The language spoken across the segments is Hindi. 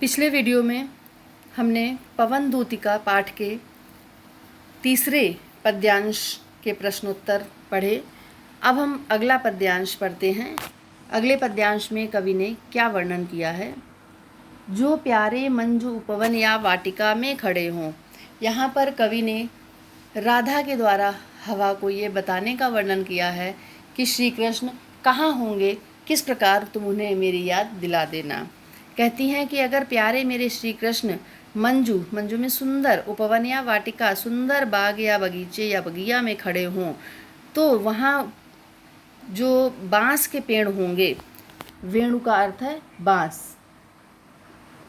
पिछले वीडियो में हमने पवन दूतिका पाठ के तीसरे पद्यांश के प्रश्नोत्तर पढ़े। अब हम अगला पद्यांश पढ़ते हैं। अगले पद्यांश में कवि ने क्या वर्णन किया है। जो प्यारे मंजू उपवन या वाटिका में खड़े हों। यहाँ पर कवि ने राधा के द्वारा हवा को ये बताने का वर्णन किया है कि श्री कृष्ण कहाँ होंगे, किस प्रकार तुम उन्हें मेरी याद दिला देना। कहती हैं कि अगर प्यारे मेरे श्री कृष्ण मंजू में सुंदर, उपवन या वाटिका सुंदर बाग या बगीचे या बगिया में खड़े हों, तो वहाँ जो बांस के पेड़ होंगे, वेणु का अर्थ है बांस,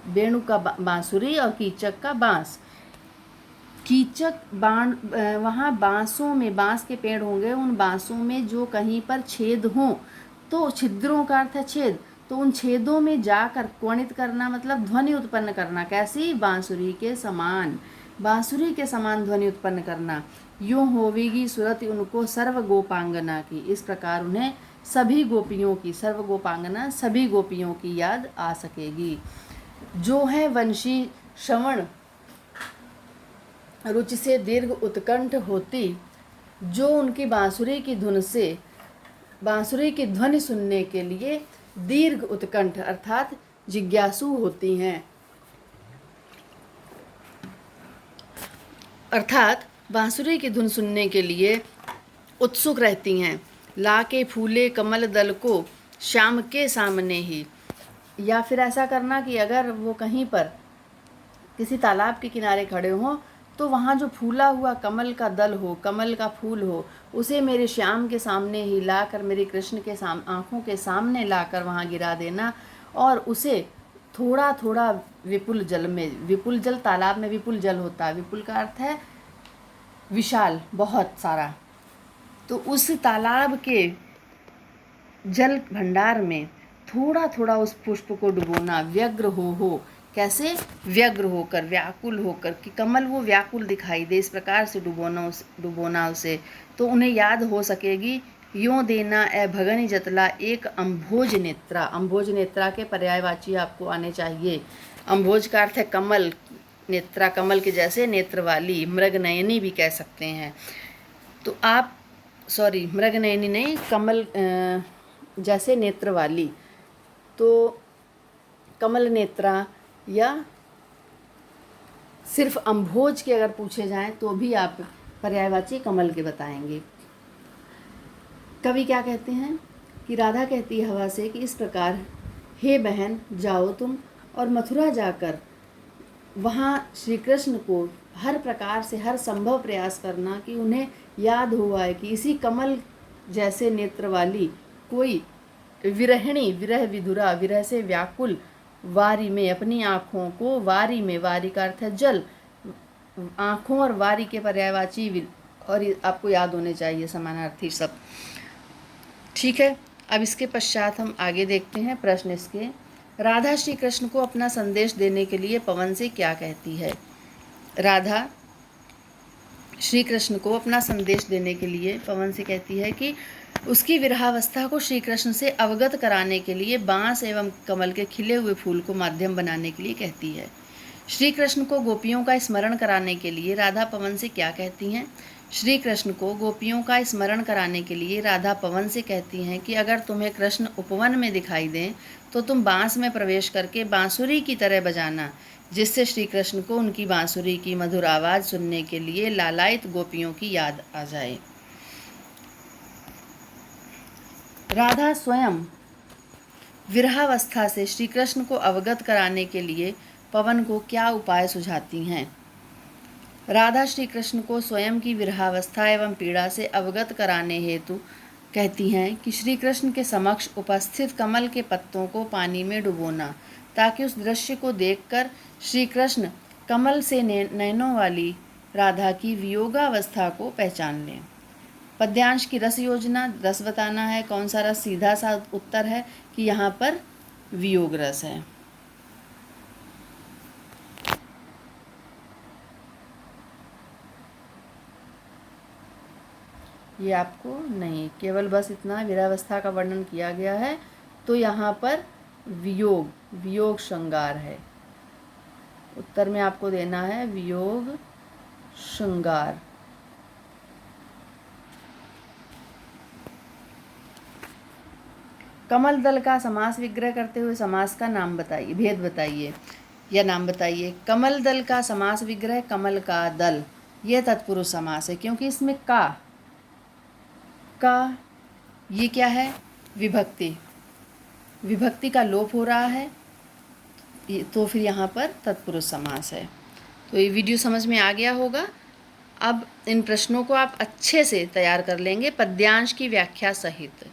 वेणु का बांसुरी और कीचक का बांस, कीचक वहाँ बांसों में बांस के पेड़ होंगे, उन बांसों में जो कहीं पर छेद हों, तो छिद्रों का अर्थ है छेद, तो उन छेदों में जाकर क्वणित करना मतलब ध्वनि उत्पन्न करना। कैसी? बांसुरी के समान, बांसुरी के समान ध्वनि उत्पन्न करना। यूं होवेगी सुरति उनको सर्व गोपांगना की, इस प्रकार उन्हें सभी गोपियों की, सर्व गोपांगना सभी गोपियों की याद आ सकेगी। जो है वंशी श्रवण रुचि से दीर्घ उत्कंठ होती, जो उनकी बांसुरी की धुन से, बांसुरी की ध्वनि सुनने के लिए दीर्घ उत्कंठ अर्थात जिज्ञासु होती हैं, अर्थात बांसुरी की धुन सुनने के लिए उत्सुक रहती हैं। ला के फूले कमल दल को श्याम के सामने ही। या फिर ऐसा करना कि अगर वो कहीं पर किसी तालाब के किनारे खड़े हों, तो वहाँ जो फूला हुआ कमल का दल हो, कमल का फूल हो, उसे मेरे श्याम के सामने ही लाकर, मेरे कृष्ण के आँखों के सामने लाकर वहाँ गिरा देना, और उसे थोड़ा थोड़ा विपुल जल में, विपुल जल तालाब में विपुल जल होता है, विपुल का अर्थ है विशाल, बहुत सारा, तो उस तालाब के जल भंडार में थोड़ा थोड़ा उस पुष्प को डुबोना, व्यग्र हो, कैसे? व्यग्र होकर, व्याकुल होकर, कि कमल वो व्याकुल दिखाई दे, इस प्रकार से डुबोना उसे, तो उन्हें याद हो सकेगी। यों देना ए भगनी जतला एक अम्भोज नेत्रा। अम्भोज नेत्रा के पर्यायवाची आपको आने चाहिए। अम्भोज का अर्थ है कमल, नेत्रा कमल के जैसे नेत्र वाली, मृगनयनी भी कह सकते हैं। तो आप मृगनयनी नहीं, कमल जैसे नेत्र वाली, तो कमल नेत्रा या सिर्फ अम्भोज के अगर पूछे जाएं तो भी आप पर्यायवाची कमल के बताएंगे। कवि क्या कहते हैं कि राधा कहती है हवा से कि इस प्रकार, हे बहन जाओ तुम और मथुरा जाकर वहाँ श्री कृष्ण को हर प्रकार से, हर संभव प्रयास करना कि उन्हें याद हुआ है कि इसी कमल जैसे नेत्र वाली कोई विरहिणी, विरह विधुरा, विरह से व्याकुल, वारी में अपनी आँखों को, वारी में, वारी का अर्थ है जल, आँखों और वारी के पर्यायवाची और आपको याद होने चाहिए समानार्थी सब। ठीक है, अब इसके पश्चात हम आगे देखते हैं प्रश्न इसके। राधा श्री कृष्ण को अपना संदेश देने के लिए पवन से क्या कहती है। राधा श्री कृष्ण को अपना संदेश देने के लिए पवन से कहती है कि उसकी विरहावस्था को श्री कृष्ण से अवगत कराने के लिए बांस एवं कमल के खिले हुए फूल को माध्यम बनाने के लिए कहती है। श्री कृष्ण को गोपियों का स्मरण कराने के लिए राधा पवन से क्या कहती हैं। श्री कृष्ण को गोपियों का स्मरण कराने के लिए राधा पवन से कहती हैं कि अगर तुम्हें कृष्ण उपवन में दिखाई दें तो तुम बांस में प्रवेश करके बांसुरी की तरह बजाना, जिससे श्री कृष्ण को उनकी बांसुरी की मधुर आवाज़ सुनने के लिए लालायित गोपियों की याद आ जाए। राधा स्वयं विरहावस्था से श्री कृष्ण को अवगत कराने के लिए पवन को क्या उपाय सुझाती हैं। राधा श्री कृष्ण को स्वयं की विरहावस्था एवं पीड़ा से अवगत कराने हेतु कहती हैं कि श्री कृष्ण के समक्ष उपस्थित कमल के पत्तों को पानी में डुबोना, ताकि उस दृश्य को देखकर श्री कृष्ण कमल से नयनों वाली राधा की वियोगावस्था को पहचान लें। पद्यांश की रस योजना, रस बताना है। कौन सा रस? सीधा सा उत्तर है कि यहाँ पर वियोग रस है। ये आपको नहीं, केवल बस इतना विरहावस्था का वर्णन किया गया है, तो यहाँ पर वियोग, वियोग श्रृंगार है। उत्तर में आपको देना है वियोग श्रृंगार। कमल दल का समास विग्रह करते हुए समास का नाम बताइए, भेद बताइए या नाम बताइए। कमल दल का समास विग्रह कमल का दल, ये तत्पुरुष समास है क्योंकि इसमें का ये क्या है, विभक्ति, विभक्ति का लोप हो रहा है, तो फिर यहाँ पर तत्पुरुष समास है। तो ये वीडियो समझ में आ गया होगा। अब इन प्रश्नों को आप अच्छे से तैयार कर लेंगे पद्यांश की व्याख्या सहित।